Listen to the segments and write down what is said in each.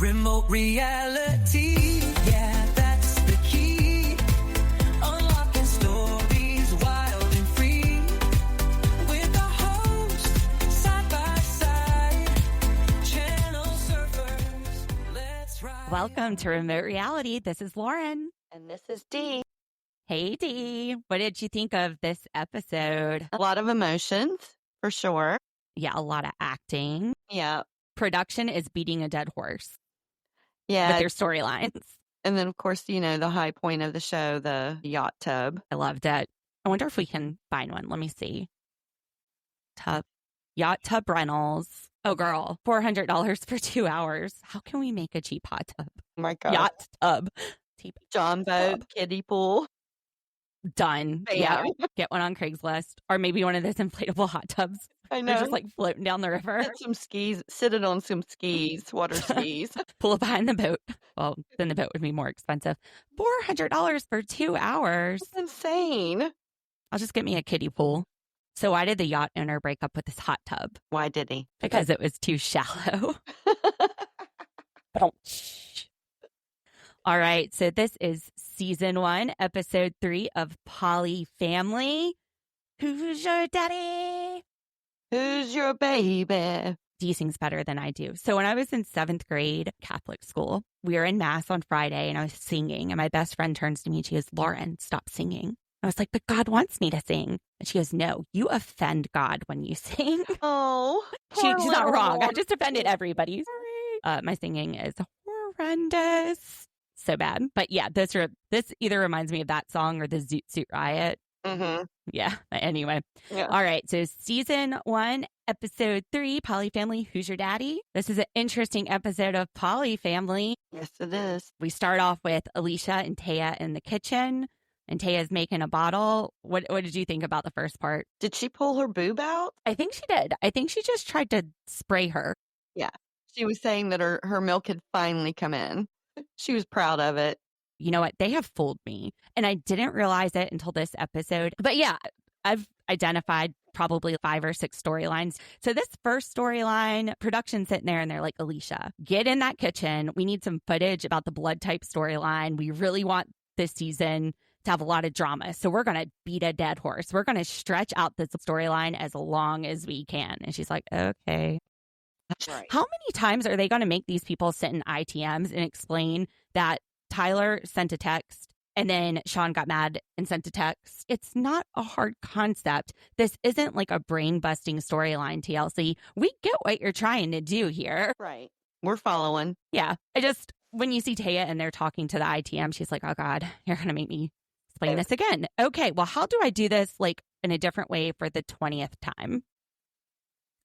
Remote reality, yeah, that's the key. Unlocking stories wild and free. With the host, side by side. Channel surfers, let's ride. Welcome to Remote Reality. This is Lauren. And this is Dee. Hey, Dee. What did you think of this episode? A lot of emotions, for sure. Yeah, a lot of acting. Yeah. Production is beating a dead horse Yeah. with their storylines. And then, of course, you know, the high point of the show, the yacht tub. I loved it. I wonder if we can find one. Let me see. Yacht tub rentals. Oh, girl. $400 for 2 hours. How can we make a cheap hot tub? Oh, my God. Yacht tub. John boat, kiddie pool. Done. Bam. Yeah. Get one on Craigslist. Or maybe one of those inflatable hot tubs. I They're know. just like floating down the river. Get some skis, sit it on some skis, water skis. Pull it behind the boat. Well, then the boat would be more expensive. $400 for 2 hours. That's insane. I'll just get me a kiddie pool. So why did the yacht owner break up with this hot tub? Why did he? Because it was too shallow. All right. So this is season 1, episode 3 of Polyfamily. Who's your daddy? Who's your baby? Dee sings better than I do. So when I was in 7th grade Catholic school, we were in mass on Friday and I was singing. And my best friend turns to me and she goes, "Lauren, stop singing." I was like, "But God wants me to sing." And she goes, "No, you offend God when you sing." Oh, She's not wrong. I just offended everybody. Sorry. My singing is horrendous. So bad. But yeah, this either reminds me of that song or the Zoot Suit Riot. Mm-hmm. Yeah. Anyway. Yeah. All right. So season 1, episode 3, Polyfamily, Who's Your Daddy? This is an interesting episode of Polyfamily. Yes, it is. We start off with Alicia and Taya in the kitchen, and Taya's making a bottle. What did you think about the first part? Did she pull her boob out? I think she did. I think she just tried to spray her. Yeah. She was saying that her milk had finally come in. She was proud of it. You know what? They have fooled me. And I didn't realize it until this episode. But yeah, I've identified probably 5 or 6 storylines. So this first storyline, production sitting there and they're like, "Alicia, get in that kitchen. We need some footage about the blood type storyline. We really want this season to have a lot of drama. So we're going to beat a dead horse. We're going to stretch out this storyline as long as we can." And she's like, "Okay." Right. How many times are they going to make these people sit in ITMs and explain that Tyler sent a text and then Sean got mad and sent a text? It's not a hard concept. This isn't like a brain-busting storyline, TLC. We get what you're trying to do here. Right. We're following. Yeah. When you see Taya and they're talking to the ITM, she's like, "Oh God, you're going to make me explain this again." Okay, well, how do I do this like in a different way for the 20th time?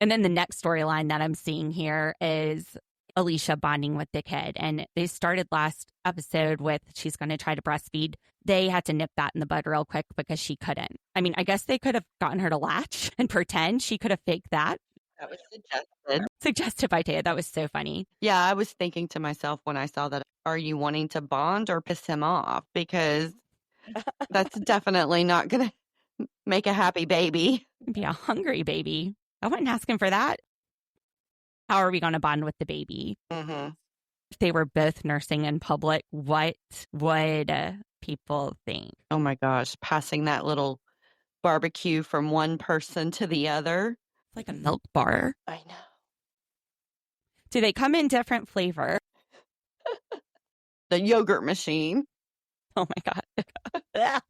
And then the next storyline that I'm seeing here is Alicia bonding with the kid. And they started last episode with she's going to try to breastfeed. They had to nip that in the bud real quick because she couldn't. I mean, I guess they could have gotten her to latch and pretend. She could have faked that. That was suggested. Suggested by Taya. That was so funny. Yeah, I was thinking to myself when I saw that, are you wanting to bond or piss him off? Because that's definitely not going to make a happy baby. Be a hungry baby. I wasn't asking for that. How are we going to bond with the baby? Mm-hmm. If they were both nursing in public, what would people think? Oh my gosh, passing that little barbecue from one person to the other. It's like a milk bar. I know. Do they come in different flavor? The yogurt machine. Oh my God.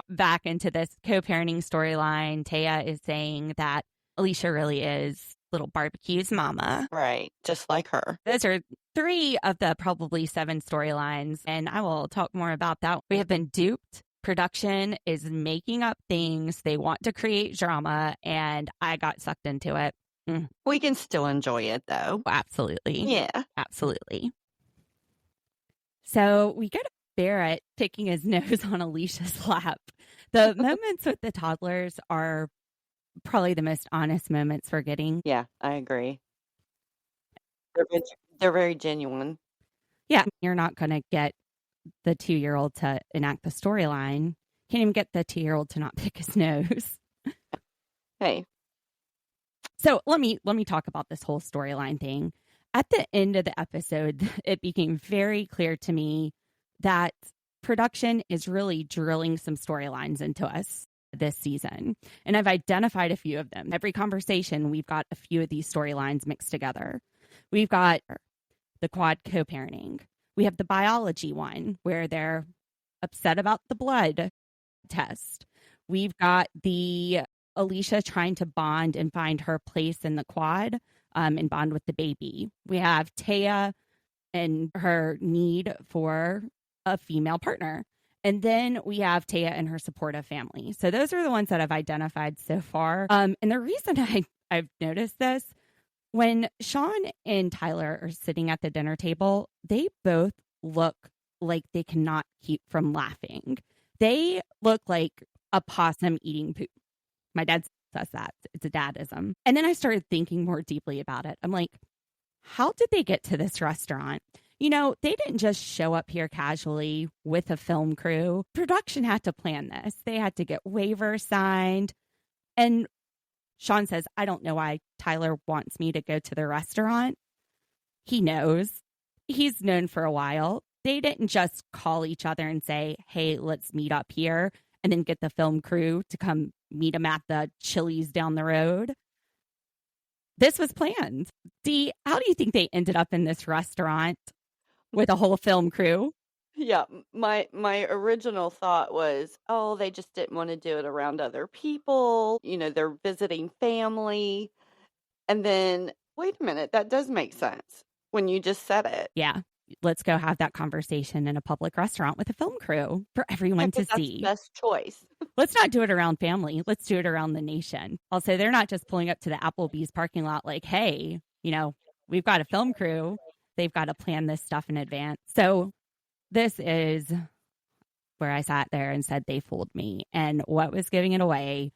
Back into this co-parenting storyline, Taya is saying that Alicia really is little barbecue's mama. Right. Just like her. Those are 3 of the probably 7 storylines, and I will talk more about that. We have been duped. Production is making up things. They want to create drama, and I got sucked into it. We can still enjoy it, though. Absolutely. Yeah. Absolutely. So we get a Barrett picking his nose on Alicia's lap. The moments with the toddlers are probably the most honest moments we're getting. Yeah, I agree. They're very genuine. Yeah. You're not going to get the 2-year-old to enact the storyline. Can't even get the 2-year-old to not pick his nose. Hey. So let me talk about this whole storyline thing. At the end of the episode, it became very clear to me that production is really drilling some storylines into us this season. And I've identified a few of them. Every conversation, we've got a few of these storylines mixed together. We've got the quad co-parenting. We have the biology one where they're upset about the blood test. We've got the Alicia trying to bond and find her place in the quad and bond with the baby. We have Taya and her need for a female partner. And then we have Taya and her supportive family. So those are the ones that I've identified so far. And the reason I've noticed this, when Sean and Tyler are sitting at the dinner table, they both look like they cannot keep from laughing. They look like a possum eating poop. My dad says that. It's a dadism. And then I started thinking more deeply about it. I'm like, how did they get to this restaurant? You know, they didn't just show up here casually with a film crew. Production had to plan this. They had to get waivers signed. And Sean says, I don't know why Tyler wants me to go to the restaurant. He knows. He's known for a while. They didn't just call each other and say, hey, let's meet up here, and then get the film crew to come meet him at the Chili's down the road. This was planned. Dee, how do you think they ended up in this restaurant with a whole film crew? Yeah, my original thought was, oh, they just didn't want to do it around other people. You know, they're visiting family. And then, wait a minute, that does make sense when you just said it. Yeah. Let's go have that conversation in a public restaurant with a film crew for everyone to That's see. the best choice. Let's not do it around family. Let's do it around the nation. Also, they're not just pulling up to the Applebee's parking lot like, hey, you know, we've got a film crew. They've got to plan this stuff in advance. So this is where I sat there and said they fooled me. And what was giving it away?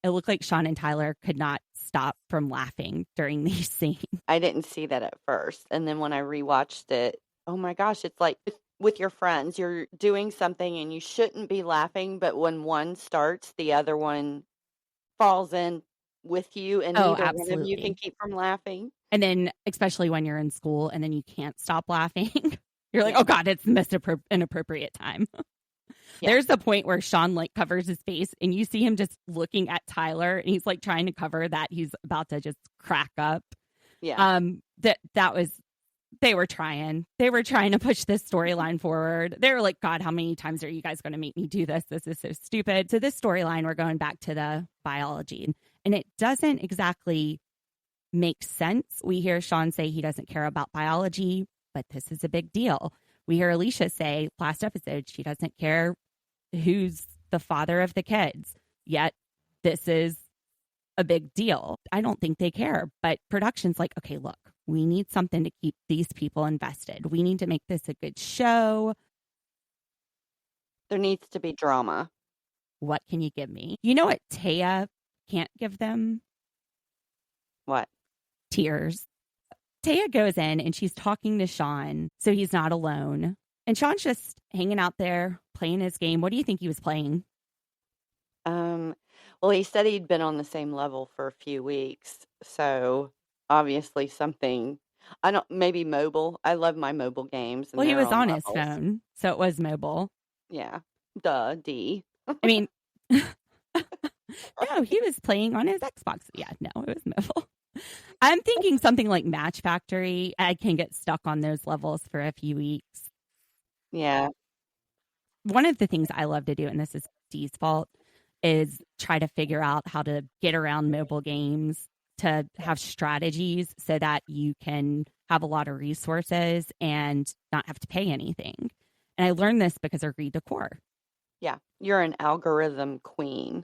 It looked like Sean and Tyler could not stop from laughing during these scenes. I didn't see that at first. And then when I rewatched it, oh my gosh, it's like with your friends, you're doing something and you shouldn't be laughing, but when one starts, the other one falls in with you, and neither one of you can keep from laughing. And then, especially when you're in school and then you can't stop laughing, you're like, Yeah. oh God, it's missed an appropriate time. Yeah. There's the point where Sean like covers his face and you see him just looking at Tyler and he's like trying to cover that he's about to just crack up. Yeah. That was, they were trying to push this storyline forward. They were like, God, how many times are you guys going to make me do this? This is so stupid. So this storyline, we're going back to the biology, and it doesn't exactly make sense. We hear Sean say he doesn't care about biology, but this is a big deal. We hear Alicia say last episode she doesn't care who's the father of the kids, yet this is a big deal. I don't think they care, but production's like, okay, look, we need something to keep these people invested. We need to make this a good show. There needs to be drama. What can you give me? You know what Taya can't give them? What? Tears. Taya goes in and she's talking to Sean, so he's not alone. And Sean's just hanging out there, playing his game. What do you think he was playing? Well, he said he'd been on the same level for a few weeks, so obviously something. Maybe mobile. I love my mobile games. Well, he was on his levels. phone, so it was mobile. Yeah. Duh, D. I mean, no, he was playing on his Xbox. Yeah, no, it was mobile. I'm thinking something like Match Factory. I can get stuck on those levels for a few weeks. Yeah. One of the things I love to do, and this is Dee's fault, is try to figure out how to get around mobile games, to have strategies so that you can have a lot of resources and not have to pay anything. And I learned this because of Read Decor. Yeah. You're an algorithm queen.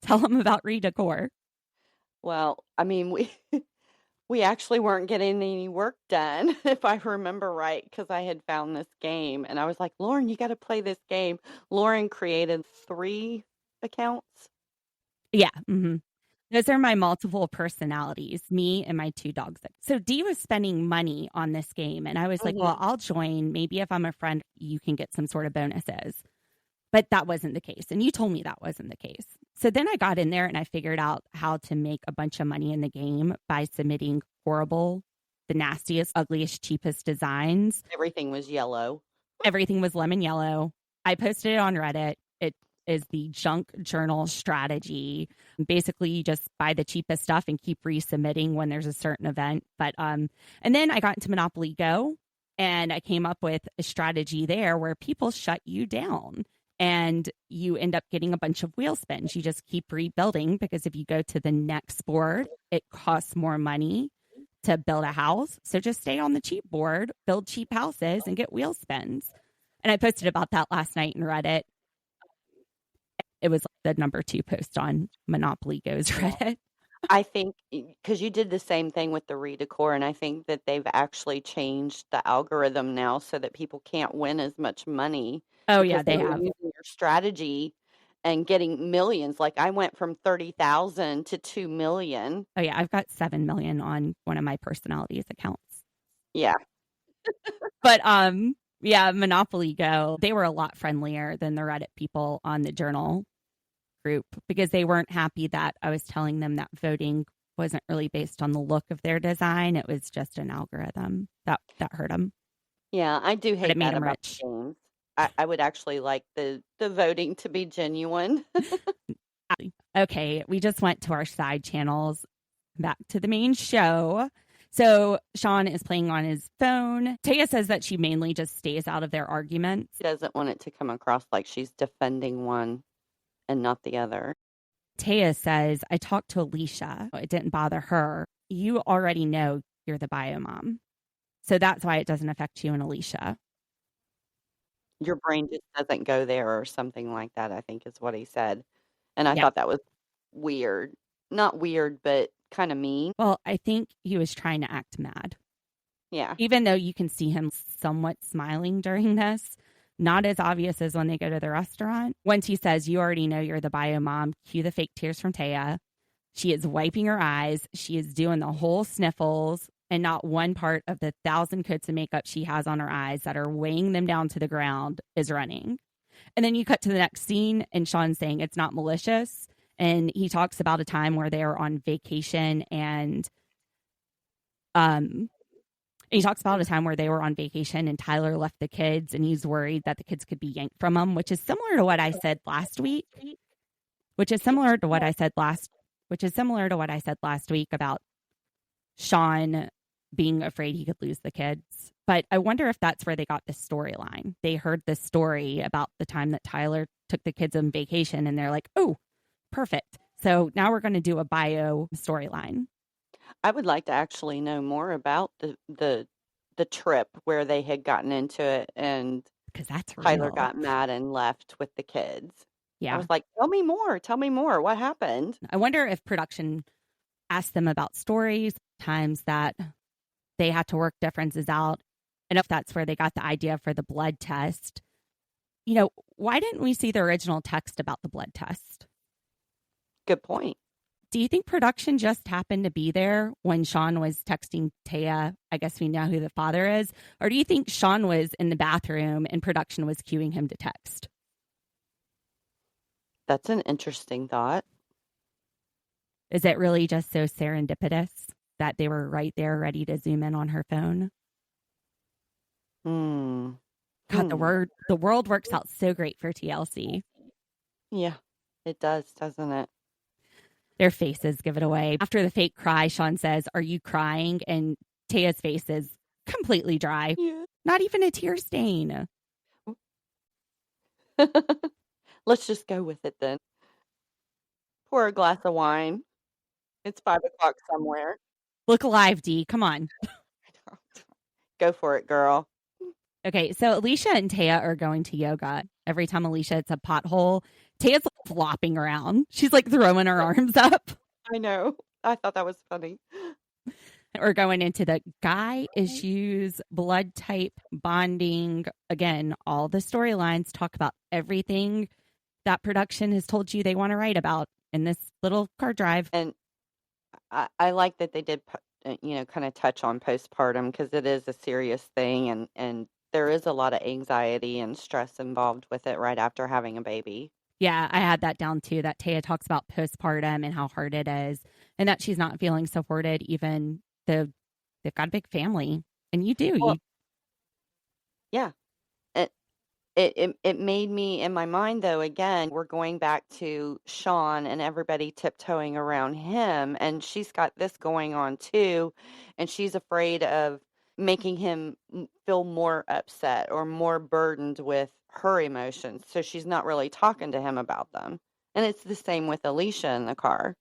Tell them about Read Decor. Well, I mean, we actually weren't getting any work done, if I remember right, because I had found this game and I was like, Lauren, you got to play this game. Lauren created 3 accounts. Yeah. Mm-hmm. Those are my multiple personalities, me and my 2 dogs. So Dee was spending money on this game. And I was like, well, I'll join. Maybe if I'm a friend, you can get some sort of bonuses. But that wasn't the case. And you told me that wasn't the case. So then I got in there and I figured out how to make a bunch of money in the game by submitting horrible the nastiest, ugliest, cheapest designs. Everything was yellow. Everything was lemon yellow. I posted it on Reddit. It is the junk journal strategy. Basically, you just buy the cheapest stuff and keep resubmitting when there's a certain event. But and then I got into Monopoly Go, and I came up with a strategy there where people shut you down and you end up getting a bunch of wheel spins. You just keep rebuilding, because if you go to the next board, it costs more money to build a house. So just stay on the cheap board, build cheap houses, and get wheel spins. And I posted about that last night in Reddit. It was the number 2 post on Monopoly Go's Reddit. I think because you did the same thing with the redecor, and I think that they've actually changed the algorithm now so that people can't win as much money. Oh, yeah, because they were have. using your strategy and getting millions. Like I went from 30,000 to 2 million. Oh, yeah, I've got 7 million on one of my personalities accounts. Yeah. But yeah, Monopoly Go, they were a lot friendlier than the Reddit people on the journal group, because they weren't happy that I was telling them that voting wasn't really based on the look of their design. It was just an algorithm that hurt them. Yeah, I do hate it made that them about rich. the games. I would actually like the voting to be genuine. Okay, we just went to our side channels. Back to the main show. So Sean is playing on his phone. Taya says that she mainly just stays out of their arguments. She doesn't want it to come across like she's defending one and not the other. Taya says, I talked to Alicia. It didn't bother her. You already know you're the bio mom. So that's why it doesn't affect you and Alicia. Your brain just doesn't go there or something like that, I think is what he said. And I Yeah. thought that was weird. Not weird, but kind of mean. Well, I think he was trying to act mad. Yeah. Even though you can see him somewhat smiling during this, not as obvious as when they go to the restaurant. Once he says, you already know you're the bio mom, cue the fake tears from Taya. She is wiping her eyes. She is doing the whole sniffles, and not one part of the 1,000 coats of makeup she has on her eyes that are weighing them down to the ground is running. And then you cut to the next scene, and Sean's saying it's not malicious. And he talks about a time where they were on vacation, and he talks about a time where they were on vacation and Tyler left the kids, and he's worried that the kids could be yanked from him, which is similar to what I said last week. Which is similar to what I said last week about Sean being afraid he could lose the kids. But I wonder if that's where they got this storyline. They heard this story about the time that Tyler took the kids on vacation, and they're like, oh, perfect. So now we're going to do a bio storyline. I would like to actually know more about the trip where they had gotten into it and because that's Tyler real. got mad and left with the kids. Yeah. I was like, tell me more. What happened? I wonder if production asked them about stories, times that they had to work differences out, and if that's where they got the idea for the blood test. You know, why didn't we see the original text about the blood test? Good point. Do you think production just happened to be there when Sean was texting Taya? I guess we know who the father is. Or do you think Sean was in the bathroom and production was cueing him to text? That's an interesting thought. Is it really just so serendipitous that they were right there ready to zoom in on her phone? God, the world works out so great for TLC. Yeah, it does, doesn't it? Their faces give it away. After the fake cry, Sean says, are you crying? And Taya's face is completely dry. Yeah. Not even a tear stain. Let's just go with it then. Pour a glass of wine. It's 5 o'clock somewhere. Look alive, Dee. Come on. Go for it, girl. Okay, so Alicia and Taya are going to yoga. Every time Alicia hits a pothole, Taya's flopping around. She's like throwing her arms up. I know. I thought that was funny. We're going into the guy issues, blood type, bonding. Again, all the storylines talk about everything that production has told you they want to write about in this little card drive. And I like that they did, kind of touch on postpartum because it is a serious thing, and there is a lot of anxiety and stress involved with it right after having a baby. Yeah, I had that down too, that Taya talks about postpartum and how hard it is, and that she's not feeling supported even though They've got a big family. And you do. Well, yeah. It made me, in my mind, though, again, we're going back to Sean and everybody tiptoeing around him, and she's got this going on too, and she's afraid of making him feel more upset or more burdened with her emotions, so she's not really talking to him about them. And it's the same with Alicia in the car.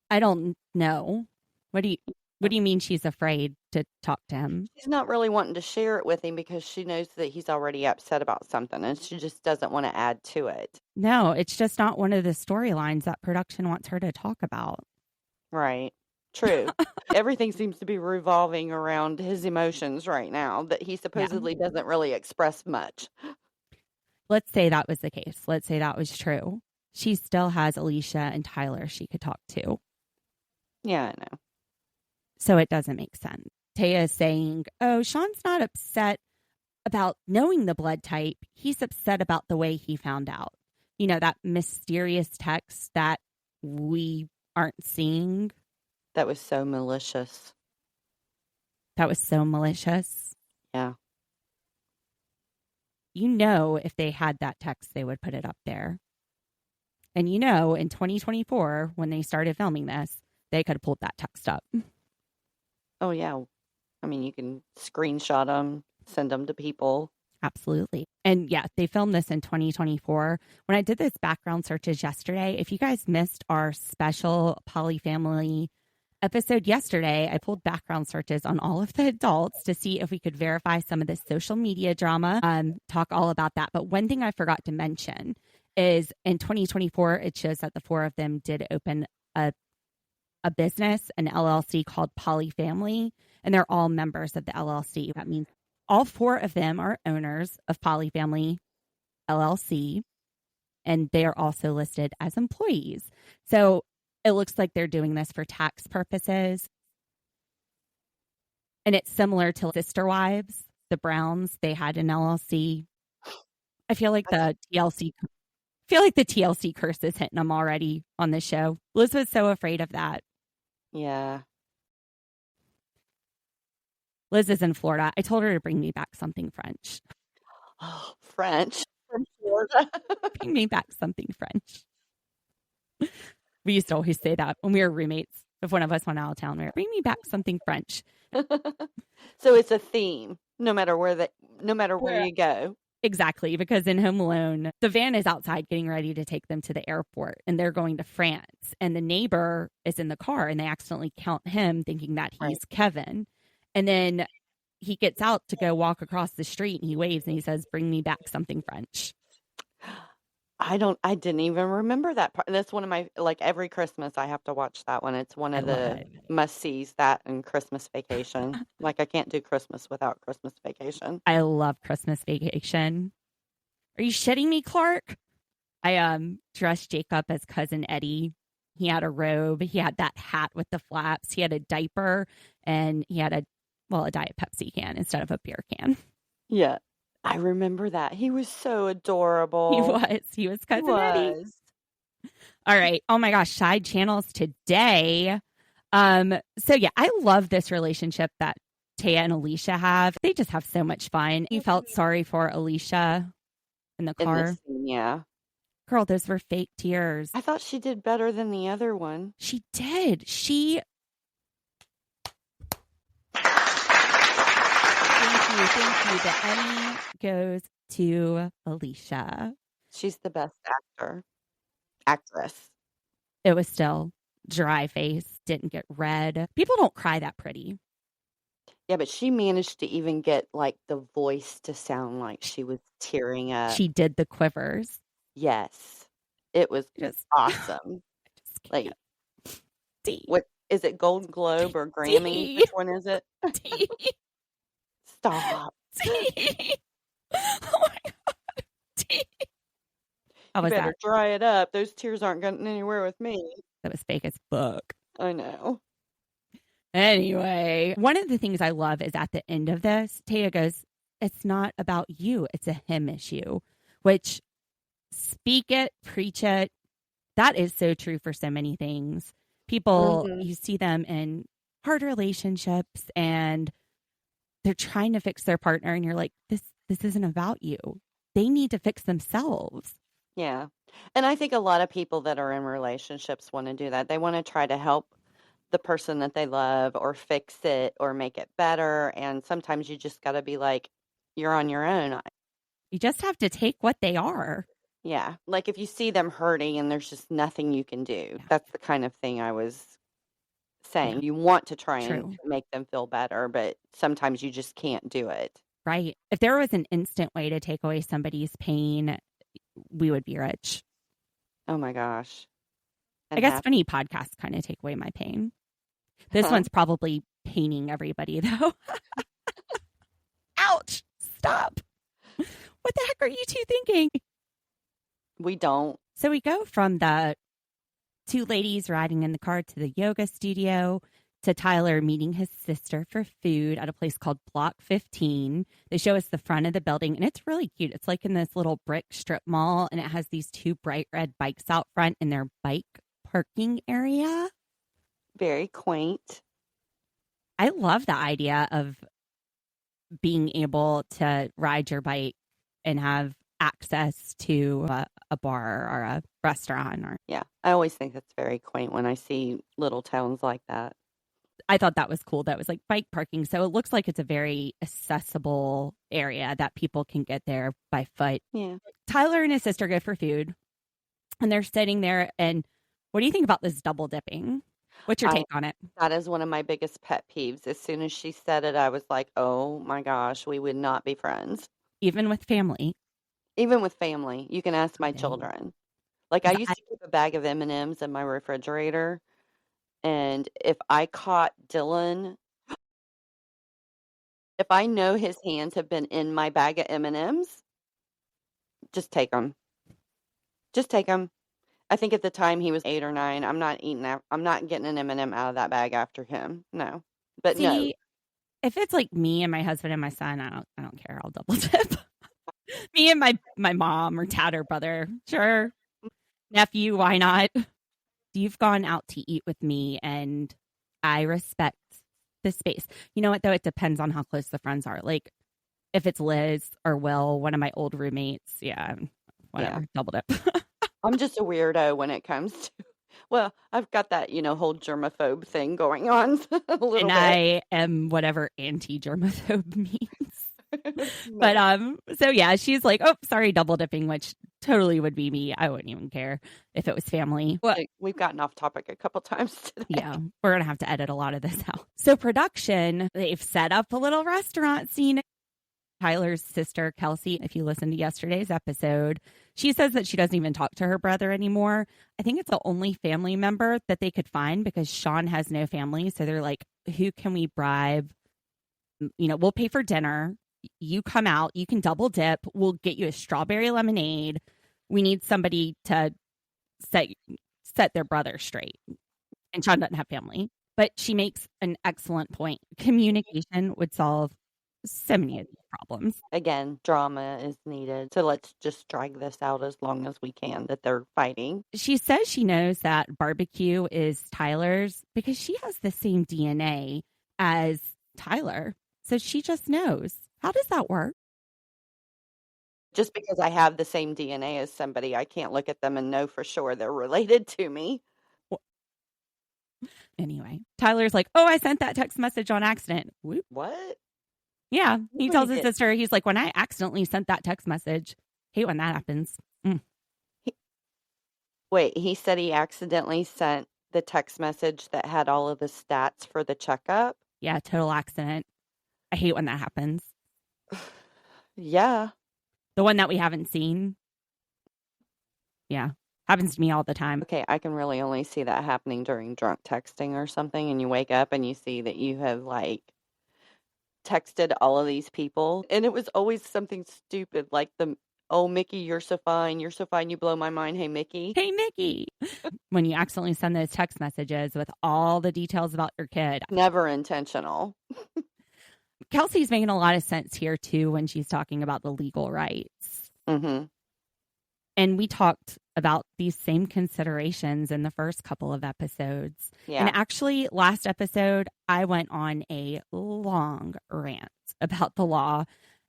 I don't know. What do you mean she's afraid to talk to him? She's not really wanting to share it with him because she knows that he's already upset about something, and she just doesn't want to add to it. No, it's just not one of the storylines that production wants her to talk about. Right. True. Everything seems to be revolving around his emotions right now that he supposedly doesn't really express much. Let's say that was the case. Let's say that was true. She still has Alicia and Tyler she could talk to. Yeah, I know. So it doesn't make sense. Taya is saying, oh, Sean's not upset about knowing the blood type. He's upset about the way he found out. You know, that mysterious text that we aren't seeing. That was so malicious. That was so malicious. Yeah. You know, if they had that text, they would put it up there. And you know, in 2024, when they started filming this, they could have pulled that text up. Oh, yeah. I mean, you can screenshot them, send them to people. Absolutely. And yeah, they filmed this in 2024. When I did this background searches yesterday, if you guys missed our special Polyfamily episode yesterday, I pulled background searches on all of the adults to see if we could verify some of the social media drama, talk all about that. But one thing I forgot to mention is in 2024, it shows that the four of them did open a business, an LLC called Polyfamily, and they're all members of the LLC. That means all four of them are owners of Polyfamily LLC, and they are also listed as employees. So it looks like they're doing this for tax purposes. And it's similar to Sister Wives, the Browns. They had an LLC. I feel like the TLC curse is hitting them already on this show. Liz was so afraid of that. Yeah. Liz is in Florida. I told her to bring me back something French. Oh, French from Florida. Bring me back something French. We used to always say that when we were roommates. If one of us went out of town, we were, bring me back something French. So it's a theme, no matter where you go. Exactly, because in Home Alone, the van is outside getting ready to take them to the airport, and they're going to France. And the neighbor is in the car, and they accidentally count him, thinking that he's Right. Kevin. And then he gets out to go walk across the street, and he waves, and he says, bring me back something French. I didn't even remember that part. That's one of my, like, every Christmas I have to watch that one. It's one of the must-sees, that and Christmas Vacation. Like, I can't do Christmas without Christmas Vacation. I love Christmas Vacation. Are you shitting me, Clark? I dressed Jacob as Cousin Eddie. He had a robe. He had that hat with the flaps. He had a diaper, and he had a Diet Pepsi can instead of a beer can. Yeah. I remember that. He was so adorable. He was Cousin Eddie. All right. Oh my gosh, side channels today. So yeah, I love this relationship that Taya and Alicia have. They just have so much fun. You felt sorry for Alicia in the car. In this scene, yeah. Girl, those were fake tears. I thought she did better than the other one. She did. Thank you. The Emmy goes to Alicia. She's the best actress. It was still dry face, didn't get red. People don't cry that pretty. Yeah, but she managed to even get, like, the voice to sound like she was tearing up. She did the quivers. Yes. It was Just awesome. Like, what is it, Golden Globe or Grammy? Which one is it? Stop. Oh my God. How was You better that? dry it up. Those tears aren't going anywhere with me. That was fake as fuck. I know. Anyway, one of the things I love is at the end of this, Taya goes, it's not about you. It's a him issue, which speak it, preach it. That is so true for so many things. People, you see them in hard relationships and they're trying to fix their partner. And you're like, this isn't about you. They need to fix themselves. Yeah. And I think a lot of people that are in relationships want to do that. They want to try to help the person that they love or fix it or make it better. And sometimes you just got to be like, you're on your own. You just have to take what they are. Yeah. Like if you see them hurting and there's just nothing you can do, that's the kind of thing I was saying. Yeah. You want to try True. and make them feel better, but sometimes you just can't do it. Right. If there was an instant way to take away somebody's pain, we would be rich. Oh my gosh. I guess any podcasts kind of take away my pain. This one's probably paining everybody, though. Ouch. Stop. What the heck are you two thinking? We don't. So we go from the two ladies riding in the car to the yoga studio to Tyler meeting his sister for food at a place called Block 15. They show us the front of the building, and it's really cute. It's like in this little brick strip mall, and it has these two bright red bikes out front in their bike parking area. Very quaint. I love the idea of being able to ride your bike and have access to a bar or a restaurant. Yeah, I always think that's very quaint when I see little towns like that. I thought that was cool. That was like bike parking. So it looks like it's a very accessible area that people can get there by foot. Yeah. Tyler and his sister go for food, and they're sitting there. And what do you think about this double dipping? What's your take on it? That is one of my biggest pet peeves. As soon as she said it, I was like, oh my gosh, we would not be friends. Even with family. Even with family. You can ask my Okay. children. Like I used to keep a bag of M&Ms in my refrigerator. And if I caught Dylan, if I know his hands have been in my bag of M&Ms, just take them. Just take them. I think at the time he was 8 or 9. I'm not eating that. I'm not getting an M&M out of that bag after him. No. But See, no. If it's like me and my husband and my son, I don't care. I'll double dip. Me and my mom or dad or brother, sure. Nephew, why not? You've gone out to eat with me, and I respect the space. You know what, though? It depends on how close the friends are. Like, if it's Liz or Will, one of my old roommates, yeah, whatever, double dip. I'm just a weirdo when it comes to, well, I've got that, whole germaphobe thing going on a little and bit. I am whatever anti-germaphobe means. But so yeah, she's like, oh, sorry, double dipping, which totally would be me. I wouldn't even care if it was family. Well, we've gotten off topic a couple times today. Yeah, we're gonna have to edit a lot of this out. So production, they've set up a little restaurant scene. Tyler's sister, Kelsey, if you listened to yesterday's episode, she says that she doesn't even talk to her brother anymore. I think it's the only family member that they could find because Sean has no family. So they're like, who can we bribe? We'll pay for dinner. You come out, you can double dip. We'll get you a strawberry lemonade. We need somebody to set their brother straight. And Sean doesn't have family. But she makes an excellent point. Communication would solve so many of these problems. Again, drama is needed. So let's just drag this out as long as we can that they're fighting. She says she knows that barbecue is Tyler's because she has the same DNA as Tyler. So she just knows. How does that work? Just because I have the same DNA as somebody, I can't look at them and know for sure they're related to me. Anyway, Tyler's like, oh, I sent that text message on accident. Whoop. What? Yeah. He tells his sister, he's like, when I accidentally sent that text message, hate when that happens. Wait, he said he accidentally sent the text message that had all of the stats for the checkup? Yeah, total accident. I hate when that happens. Yeah. The one that we haven't seen. Yeah. Happens to me all the time. Okay, I can really only see that happening during drunk texting or something, and you wake up and you see that you have, texted all of these people, and it was always something stupid, like oh, Mickey, you're so fine, you blow my mind, hey, Mickey. Hey, Mickey. When you accidentally send those text messages with all the details about your kid. Never intentional. Kelsey's making a lot of sense here, too, when she's talking about the legal rights. Mm-hmm. And we talked about these same considerations in the first couple of episodes. Yeah. And actually, last episode, I went on a long rant about the law.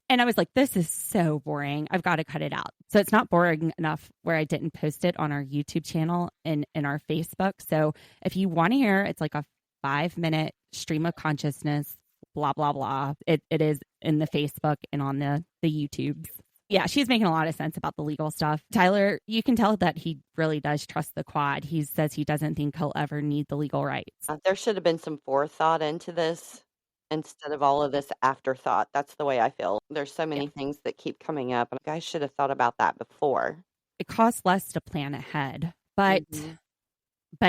And I was like, this is so boring. I've got to cut it out. So it's not boring enough where I didn't post it on our YouTube channel and in our Facebook. So if you want to hear, it's like a 5-minute stream of consciousness, blah, blah, blah. It is in the Facebook and on the YouTubes. Yeah, she's making a lot of sense about the legal stuff. Tyler, you can tell that he really does trust the quad. He says he doesn't think he'll ever need the legal rights. There should have been some forethought into this instead of all of this afterthought. That's the way I feel. There's so many things that keep coming up, and guys should have thought about that before. It costs less to plan ahead, but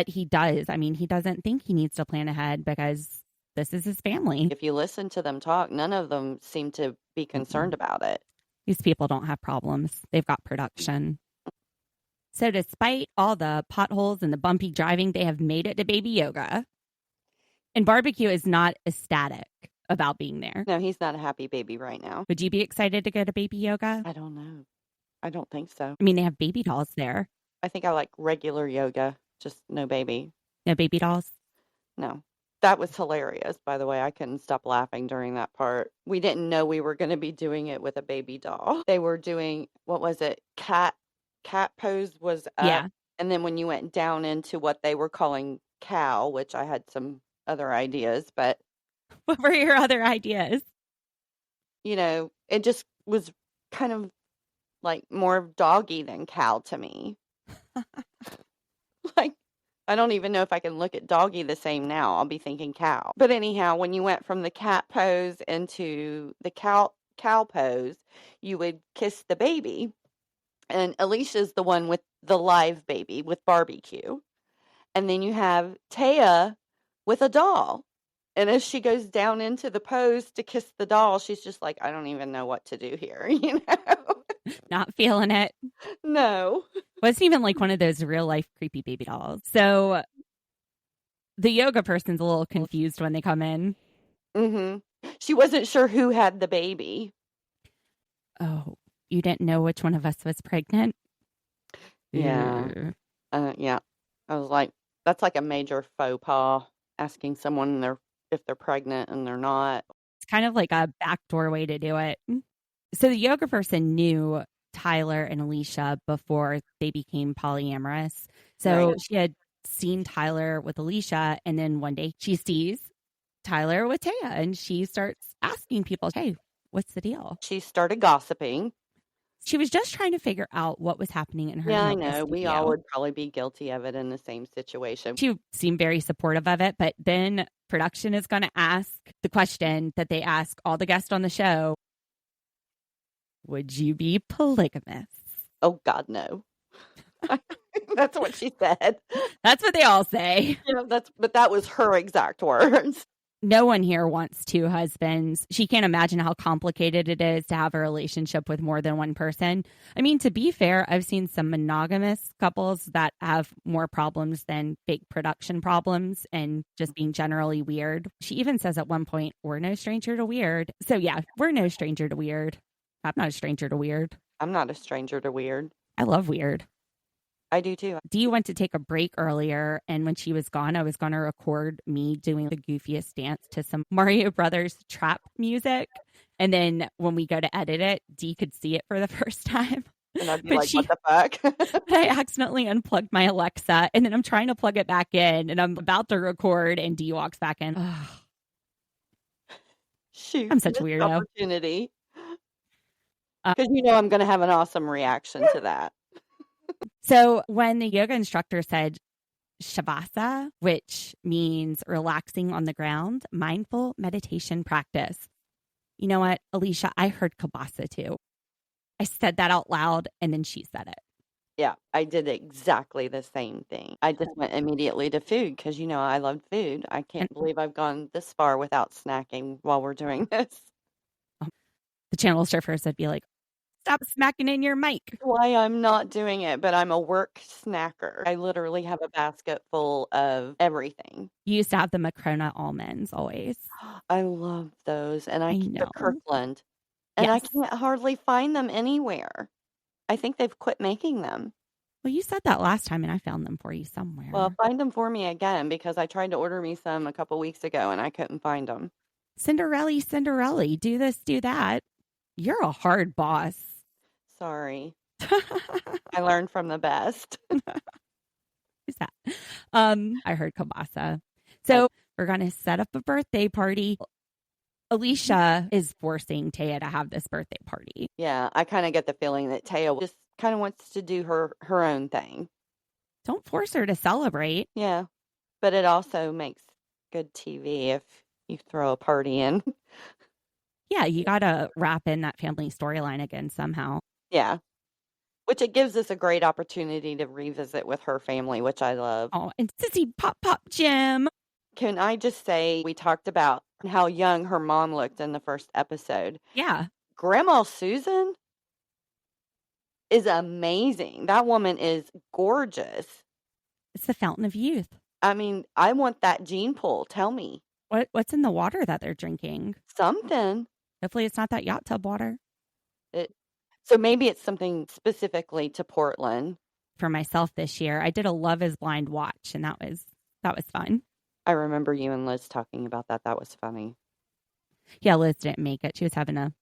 he does. I mean, he doesn't think he needs to plan ahead because this is his family. If you listen to them talk, none of them seem to be concerned about it. These people don't have problems. They've got production. So despite all the potholes and the bumpy driving, they have made it to baby yoga. And barbecue is not ecstatic about being there. No, he's not a happy baby right now. Would you be excited to go to baby yoga? I don't know. I don't think so. I mean, they have baby dolls there. I think I like regular yoga, just no baby. No baby dolls? No. That was hilarious, by the way. I couldn't stop laughing during that part. We didn't know we were going to be doing it with a baby doll. They were doing, what was it? Cat pose was up. Yeah. And then when you went down into what they were calling cow, which I had some other ideas, but What were your other ideas? you know, it just was kind of like more doggy than cow to me. Like, I don't even know if I can look at doggy the same now. I'll be thinking cow. But anyhow, when you went from the cat pose into the cow pose, you would kiss the baby. And Alicia's the one with the live baby with barbecue. And then you have Taya with a doll. And as she goes down into the pose to kiss the doll, she's just like, I don't even know what to do here, you know? Not feeling it. No. Wasn't even like one of those real life creepy baby dolls. So the yoga person's a little confused when they come in. She wasn't sure who had the baby. Oh, you didn't know which one of us was pregnant? Yeah. Yeah. I was like, that's like a major faux pas, asking someone if they're pregnant and they're not. It's kind of like a backdoor way to do it. So the yoga person knew Tyler and Alicia before they became polyamorous. So she had seen Tyler with Alicia, and then one day she sees Tyler with Taya, and she starts asking people, hey, what's the deal? She started gossiping. She was just trying to figure out what was happening in her. Yeah, I yoga know. We studio. all would probably be guilty of it in the same situation. She seemed very supportive of it, but then production is going to ask the question that they ask all the guests on the show. Would you be polygamous? Oh, God, no. That's what she said. That's what they all say. Yeah, but that was her exact words. No one here wants two husbands. She can't imagine how complicated it is to have a relationship with more than one person. I mean, to be fair, I've seen some monogamous couples that have more problems than fake production problems and just being generally weird. She even says at one point, we're no stranger to weird. So yeah, we're no stranger to weird. I'm not a stranger to weird. I'm not a stranger to weird. I love weird. I do too. Dee went to take a break earlier, and when she was gone, I was going to record me doing the goofiest dance to some Mario Brothers trap music. And then when we go to edit it, Dee could see it for the first time. And I'd be like, what the fuck? I accidentally unplugged my Alexa, and then I'm trying to plug it back in, and I'm about to record, and Dee walks back in. Shoot. I'm such a weirdo. Opportunity. Because you know I'm going to have an awesome reaction to that. So when the yoga instructor said Shavasa, which means relaxing on the ground, mindful meditation practice. You know what, Alicia, I heard Kabasa too. I said that out loud, and then she said it. Yeah, I did exactly the same thing. I just went immediately to food because, you know, I love food. I can't believe I've gone this far without snacking while we're doing this. The channel surfers would be like, stop smacking in your mic. Why I'm not doing it, but I'm a work snacker. I literally have a basket full of everything. You used to have the Macrona almonds always. I love those. And I keep know. the Kirkland. And Yes. I can't hardly find them anywhere. I think they've quit making them. Well, you said that last time and I found them for you somewhere. Well, find them for me again because I tried to order me some a couple weeks ago and I couldn't find them. Cinderella, do this, do that. You're a hard boss. Sorry. I learned from the best. Who's that? I heard kielbasa. So we're going to set up a birthday party. Alicia is forcing Taya to have this birthday party. Yeah, I kind of get the feeling that Taya just kind of wants to do her own thing. Don't force her to celebrate. Yeah, but it also makes good TV if you throw a party in. Yeah, you got to wrap in that family storyline again somehow. Yeah, which it gives us a great opportunity to revisit with her family, which I love. Oh, and Sissy Pop Jim. Can I just say, we talked about how young her mom looked in the first episode. Yeah. Grandma Susan is amazing. That woman is gorgeous. It's the fountain of youth. I mean, I want that gene pool. Tell me. What's in the water that they're drinking? Something. Hopefully it's not that yacht tub water. So maybe it's something specifically to Portland. For myself this year, I did a Love is Blind watch, and that was fun. I remember you and Liz talking about that. That was funny. Yeah, Liz didn't make it. She was having a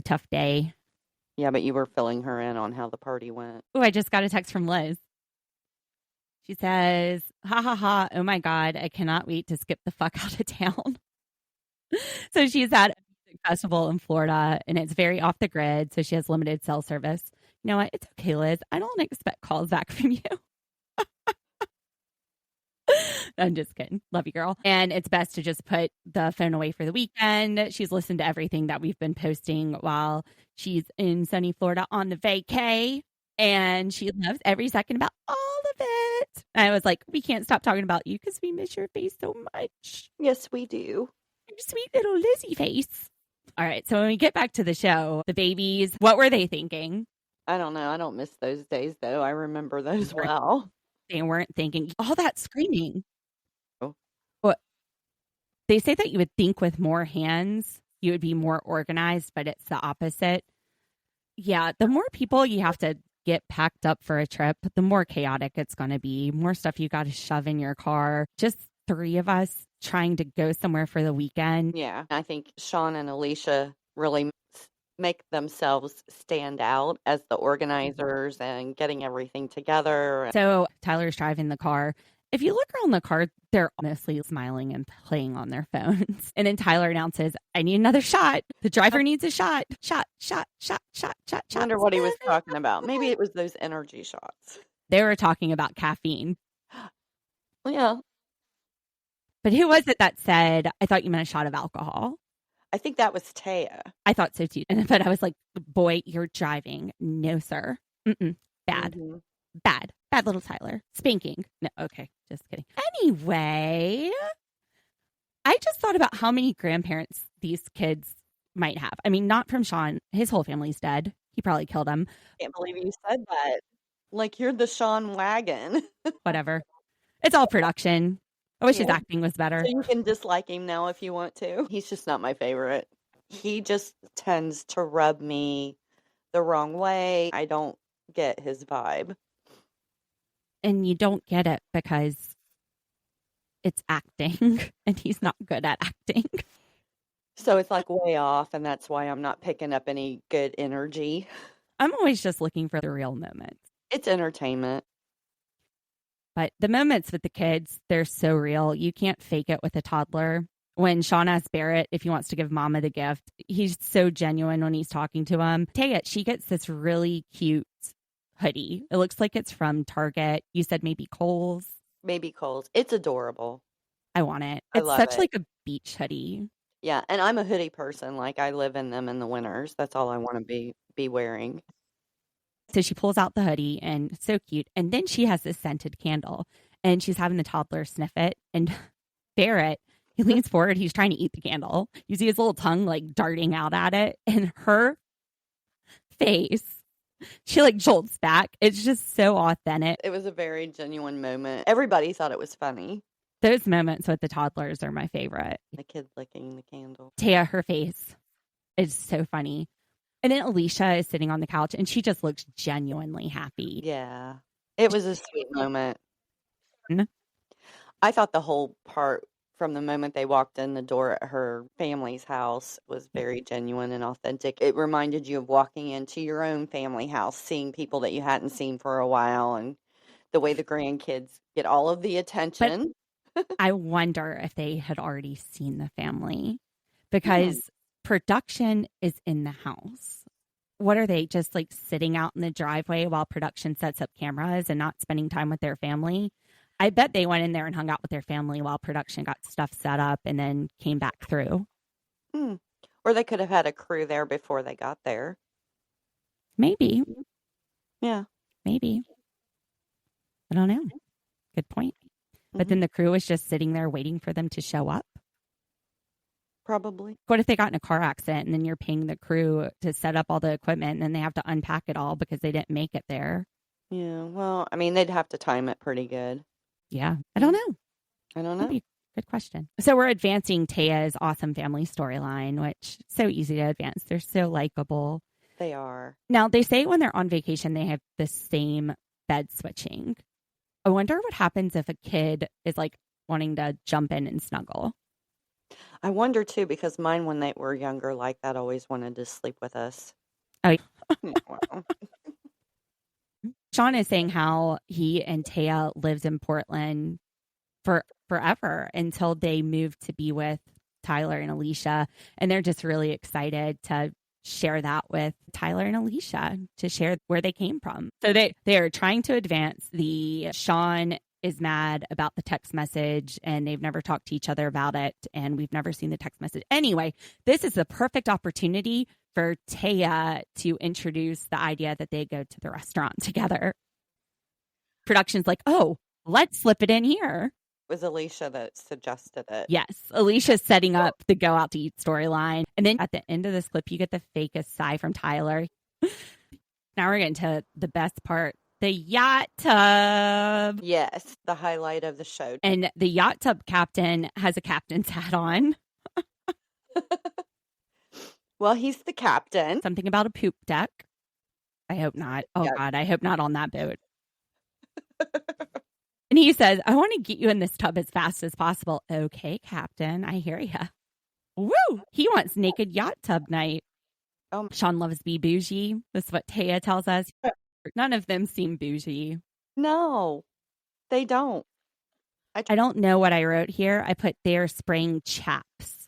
tough day. Yeah, but you were filling her in on how the party went. Oh, I just got a text from Liz. She says, ha ha ha, oh my God, I cannot wait to skip the fuck out of town. So she's at a music festival in Florida, and it's very off the grid, so she has limited cell service. You know what? It's okay, Liz. I don't expect calls back from you. I'm just kidding. Love you, girl. And it's best to just put the phone away for the weekend. She's listened to everything that we've been posting while she's in sunny Florida on the vacay. And she loves every second about all of it. And I was like, we can't stop talking about you because we miss your face so much. Yes, we do. Your sweet little Lizzie face. All right. So when we get back to the show, the babies, what were they thinking? I don't know. I don't miss those days, though. I remember those well. They weren't thinking all that screaming. Oh. What? They say that you would think with more hands, you would be more organized, but it's the opposite. Yeah. The more people you have to get packed up for a trip, the more chaotic it's going to be. More stuff you got to shove in your car. Just 3 of us trying to go somewhere for the weekend. Yeah. I think Sean and Alicia really make themselves stand out as the organizers and getting everything together. So Tyler's driving the car. If you look around the car, they're mostly smiling and playing on their phones. And then Tyler announces, I need another shot. The driver needs a shot. Shot. I wonder what he was talking about. Maybe it was those energy shots. They were talking about caffeine. Well, yeah. But who was it that said, I thought you meant a shot of alcohol? I think that was Taya. I thought so too. But I was like, boy, you're driving. No, sir. Mm-mm. Bad. Mm-hmm. Bad little Tyler. Spanking. No, okay. Just kidding. Anyway, I just thought about how many grandparents these kids might have. I mean, not from Sean. His whole family's dead. He probably killed him. Can't believe you said that. Like you're the Sean wagon. Whatever. It's all production. I wish his acting was better. So you can dislike him now if you want to. He's just not my favorite. He just tends to rub me the wrong way. I don't get his vibe. And you don't get it because it's acting and he's not good at acting. So it's like way off, and that's why I'm not picking up any good energy. I'm always just looking for the real moments. It's entertainment. But the moments with the kids, they're so real. You can't fake it with a toddler. When Sean asks Barrett if he wants to give Mama the gift, he's so genuine when he's talking to him. Taya, she gets this really cute hoodie. It looks like it's from Target. You said maybe Kohl's. Maybe Kohl's. It's adorable. I want it. I It's love such it. like a beach hoodie. Yeah, and I'm a hoodie person. Like I live in them in the winters. That's all I want to be wearing. So she pulls out the hoodie and it's so cute. And then she has this scented candle and she's having the toddler sniff it. And Barrett, he leans forward. He's trying to eat the candle. You see his little tongue like darting out at it. And her face, she like jolts back. It's just so authentic. It was a very genuine moment. Everybody thought it was funny. Those moments with the toddlers are my favorite. The kid licking the candle. Taya, her face is so funny. And then Alicia is sitting on the couch and she just looks genuinely happy. Yeah. It was a sweet moment. I thought the whole part from the moment they walked in the door at her family's house was very genuine and authentic. It reminded you of walking into your own family house, seeing people that you hadn't seen for a while, and the way the grandkids get all of the But attention. I wonder if they had already seen the family Hmm. because production is in the house. What are they just like sitting out in the driveway while production sets up cameras and not spending time with their family? I bet they went in there and hung out with their family while production got stuff set up and then came back through. Hmm. Or they could have had a crew there before they got there. Maybe, Yeah. maybe. I don't know. Good point. But then Hmm. the crew was just sitting there waiting for them to show up. Probably. What if they got in a car accident and then you're paying the crew to set up all the equipment and then they have to unpack it all because they didn't make it there? Yeah. Well, I mean, they'd have to time it pretty good. Yeah. I don't know. I don't That'd know. be a good question. So we're advancing Taya's awesome family storyline, which is so easy to advance. They're so likable. They are. Now, they say when they're on vacation, they have the same bed switching. I wonder what happens if a kid is like wanting to jump in and snuggle. I wonder too, because mine, when they were younger like that, always wanted to sleep with us. Oh, Yeah, well, Sean is saying how he and Taya lived in Portland for forever until they moved to be with Tyler and Alicia. And they're just really excited to share that with Tyler and Alicia, to share where they came from. So they are trying to advance the Sean is mad about the text message and they've never talked to each other about it and we've never seen the text message. Anyway, this is the perfect opportunity for Taya to introduce the idea that they go to the restaurant together. Production's like, oh, let's slip it in here. it was Alicia that suggested it. Yes, Alicia's setting up the go out to eat storyline. And then at the end of this clip, you get the fakest sigh from Tyler. Now we're getting to the best part, the yacht tub. Yes, the highlight of the show. And the yacht tub captain has a captain's hat on. Well, he's the captain. Something about a poop deck. I hope not. Oh, Yeah. God, I hope not on that boat. And he says, I want to get you in this tub as fast as possible. Okay, Captain, I hear ya. Woo! He wants naked yacht tub night. Oh. Sean loves to be bougie. That's what Taya tells us. None of them seem bougie. No, they don't. I don't know what I wrote here. I put they're spraying chaps.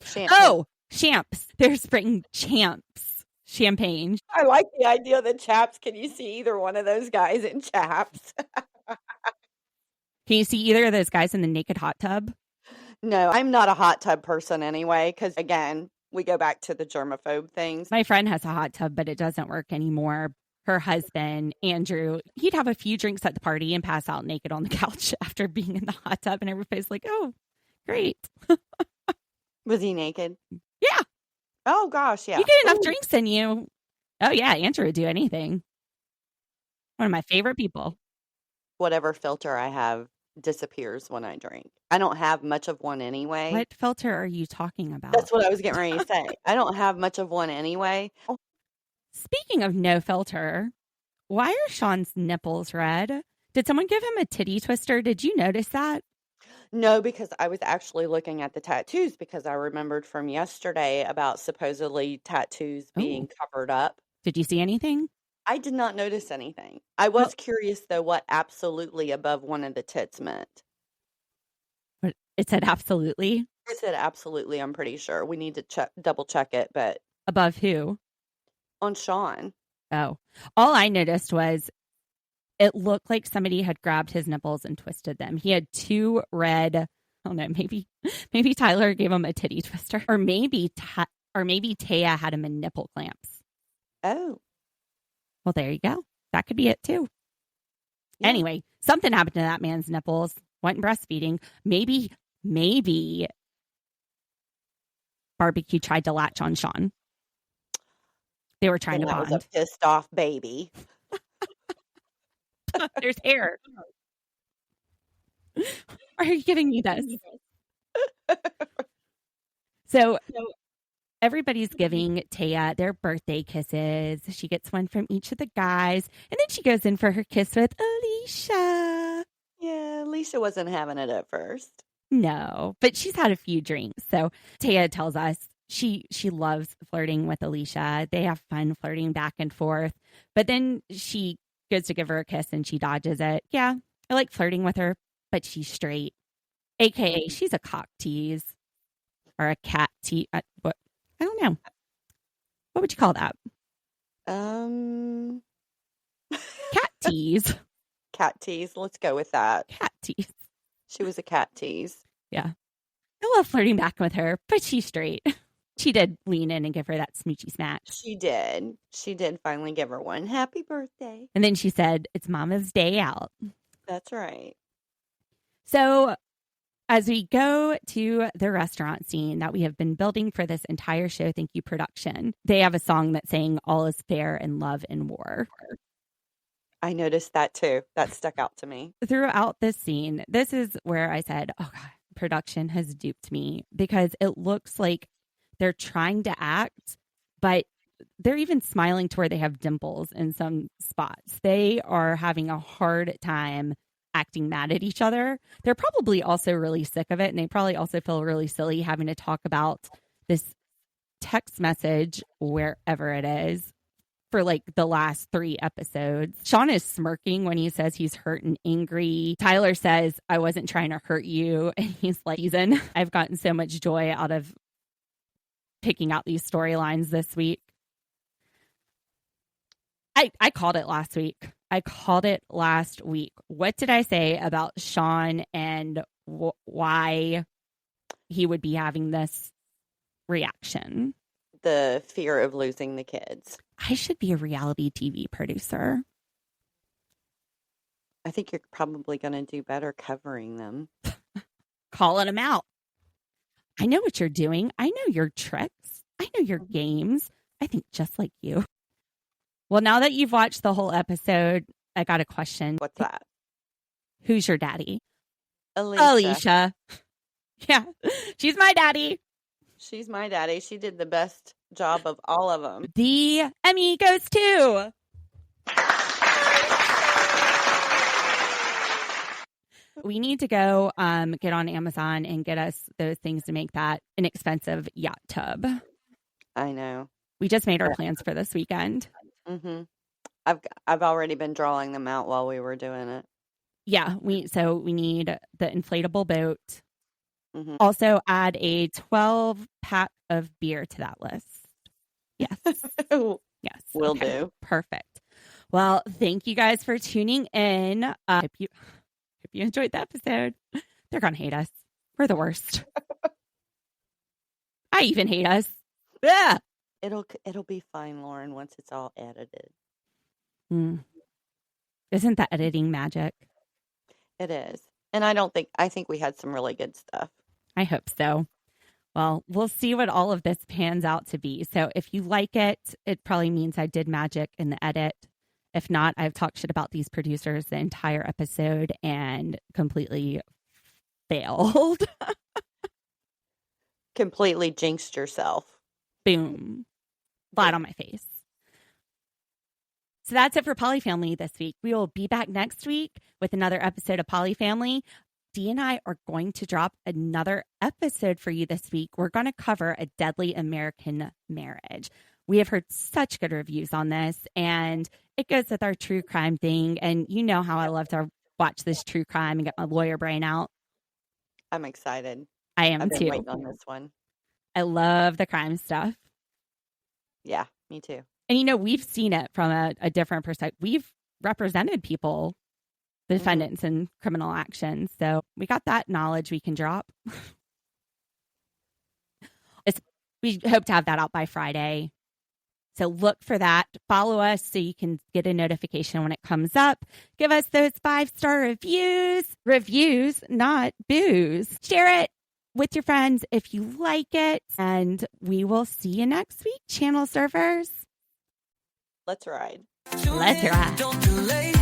Champagne. Oh, champs. They're spraying champs. Champagne. I like the idea of the chaps. Can you see either one of those guys in chaps? Can you see either of those guys in the naked hot tub? No, I'm not a hot tub person anyway, because again, we go back to the germaphobe things. My friend has a hot tub, but it doesn't work anymore. Her husband, Andrew, he'd have a few drinks at the party and pass out naked on the couch after being in the hot tub. And everybody's like, oh, great. Was he naked? Yeah. Oh, gosh, yeah. You get enough drinks in you. Oh, yeah. Andrew would do anything. One of my favorite people. Whatever filter I have disappears when I drink. I don't have much of one anyway. What filter are you talking about? That's what I was getting ready to say. I don't have much of one anyway. Speaking of no filter, why are Sean's nipples red? Did someone give him a titty twister? Did you notice that? No, because I was actually looking at the tattoos because I remembered from yesterday about supposedly tattoos being covered up. Did you see anything? I did not notice anything. I was curious, though, what absolutely above one of the tits meant. It said absolutely. It said absolutely, I'm pretty sure. We need to double check it, but Above who? on Sean. Oh, all I noticed was it looked like somebody had grabbed his nipples and twisted them. He had two red. I don't know. Maybe Tyler gave him a titty twister, or maybe Taya had him in nipple clamps. Oh, Well, there you go. That could be it too. yeah. Anyway, something happened to that man's nipples. Went breastfeeding. Maybe Barbecue tried to latch on Sean. They were trying And to that was bond. a pissed off baby. There's hair. Why are you giving me this? So everybody's giving Taya their birthday kisses. She gets one from each of the guys, and then she goes in for her kiss with Alicia. Yeah, Alicia wasn't having it at first. No, but she's had a few drinks. So Taya tells us she loves flirting with Alicia. They have fun flirting back and forth. But then she goes to give her a kiss and she dodges it. Yeah, I like flirting with her, but she's straight. AKA, she's a cock tease or a cat tease. What? I don't know. What would you call that? Cat tease. Cat tease. Let's go with that. Cat tease. She was a cat tease. Yeah. I love flirting back with her, but she's straight. She did lean in and give her that smoochy smack. She did. She did finally give her one. Happy birthday. And then she said, it's Mama's day out. That's right. So as we go to the restaurant scene that we have been building for this entire show, Thank You Production, they have a song that's saying all is fair in love and war. I noticed that too. That stuck out to me. Throughout this scene, this is where I said, oh God, production has duped me, because it looks like they're trying to act, but they're even smiling to where they have dimples in some spots. They are having a hard time acting mad at each other. They're probably also really sick of it, and they probably also feel really silly having to talk about this text message wherever it is for like the last 3 episodes. Sean is smirking when he says he's hurt and angry. Tyler says, I wasn't trying to hurt you. And he's like, I've gotten so much joy out of picking out these storylines this week. I called it last week. What did I say about Sean and why he would be having this reaction? The fear of losing the kids. I should be a reality TV producer. I think you're probably going to do better covering them. Calling them out. I know what you're doing. I know your tricks. I know your games. I think just like you. Well, now that you've watched the whole episode, I got a question. What's that? Who's your daddy? Alicia. Yeah, she's my daddy. She's my daddy. She did the best job of all of them. The Emmy goes to... We need to go get on Amazon and get us those things to make that inexpensive yacht tub. I know. We just made our plans for this weekend. Mm-hmm. I've already been drawing them out while we were doing it. Yeah, we need the inflatable boat. Mm-hmm. Also add a 12-pack of beer to that list. Yes. Yes. Will do. Perfect. Well, thank you guys for tuning in. Hope you enjoyed the episode. They're going to hate us. We're the worst. I even hate us. Yeah. It'll be fine, Lauren, once it's all edited. Isn't that editing magic? It is. And I think we had some really good stuff. I hope so. Well, we'll see what all of this pans out to be. So if you like it, it probably means I did magic in the edit. If not, I've talked shit about these producers the entire episode and completely failed. Completely jinxed yourself. Boom. Flat on my face. So that's it for Polyfamily this week. We will be back next week with another episode of Polyfamily. Dee and I are going to drop another episode for you this week. We're going to cover A Deadly American Marriage. We have heard such good reviews on this, and it goes with our true crime thing. And you know how I love to watch this true crime and get my lawyer brain out. I'm excited. I am I've been too. waiting on this one. I love the crime stuff. Yeah, me too. And, we've seen it from a different perspective. We've represented people, the defendants in criminal actions. So we got that knowledge we can drop. We hope to have that out by Friday. So look for that. Follow us so you can get a notification when it comes up. Give us those 5-star reviews. Reviews, not booze. Share it with your friends if you like it. And we will see you next week, channel surfers. Let's ride. Let's ride. Don't delay.